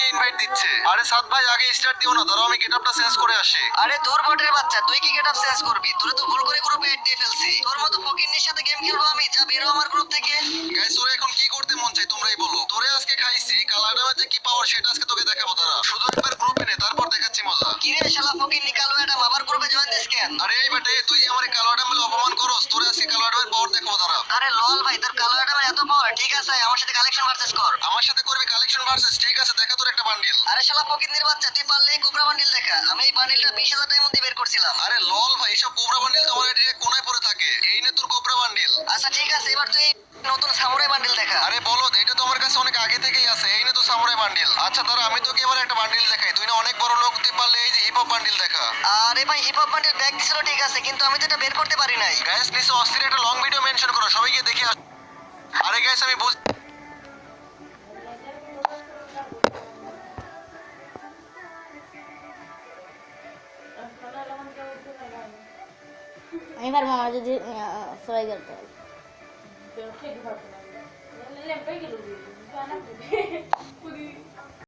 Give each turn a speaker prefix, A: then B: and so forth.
A: আমাকে ইনভাইট দিচ্ছে। আরে সাদ ভাই আগে স্টার্ট দিও না, দাঁড়াও আমি গেটআপটা চেঞ্জ করে আসি।
B: আরে দূর বটের বাচ্চা, তুই কি গেটআপ চেঞ্জ করবি? তোরে তো ভুল করে গ্রুপে এড দিয়ে ফেলছি। তোর মতো ফকিন্নির সাথে গেম খেলবো আমি? যা বেরো আমার গ্রুপ থেকে।
A: গাইস ওরে এখন কি করতে মন চাই তোমরাই বলো। তোরে আজকে খাইছি, কাল আডামে যে কি পাওয়ার সেটা আজকে তোকে দেখাবো। দাঁড়া শুধু একবার গ্রুপে নে, তারপর দেখাচ্ছি মজা।
B: কি রে শালা ফকিন্নি কালো অ্যাডাম, আবার গ্রুপে জয়েন দিস কেন?
A: আরে এই বেটে তুই যে আমারে কালো আডাম বলে অপমান করস, তোরে আজকে কালো আডামের পাওয়ার দেখাবো। দাঁড়া।
B: আরে লল ভাই, তোর কালো অ্যাডামের এত পাওয়ার? ঠিক আছে আমার সাথে কালেকশন ভার্সেস কর।
A: আমার সাথে করবি কালেকশন ভার্সেস? ঠিক আছে, দেখা তোর একটা বান্ডিল।
B: আরে শালা ফকিন্নির বাচ্চা, তুই পারলেই কোবরা বান্ডিল দেখা। আমি এই বান্ডিলটা 20,000 ডায়মন্ড দিয়ে বের করছিলাম।
A: আরে লল ভাই, এসব কোবরা বান্ডিল তো আমার এদিকে কোনায় পড়ে থাকে। এই নে তোর কোবরা বান্ডিল।
B: আচ্ছা ঠিক আছে, এবার তুই এই নতুন সামুরাই বান্ডিল দেখা।
A: আরে বলো, এটা তো আমার কাছে অনেক আগে থেকেই আছে। এই নে তো সামুরাই বান্ডিল। আচ্ছা দাঁড়া আমি তোকে এবার একটা বান্ডিল দেখাই। তুই না অনেক বড় লোক, তুই পারলে এই যে হিপ হপ বান্ডিল দেখা।
B: আরে ভাই হিপ হপ বান্ডিল ব্যাগ দিছিল ঠিক আছে, কিন্তু আমি তো এটা বের করতে পারি নাই।
A: গাইস নিচে অস্থির একটা লং ভিডিও মেনশন করো, সবাই গিয়ে দেখে আস। আরে গাইস আমি বুঝ
C: আমি পারবো আমার যদি সবাই করতে পারি।
D: Pero che, che, che, che, che, che, che, che, che, che, che, che, che, che, che,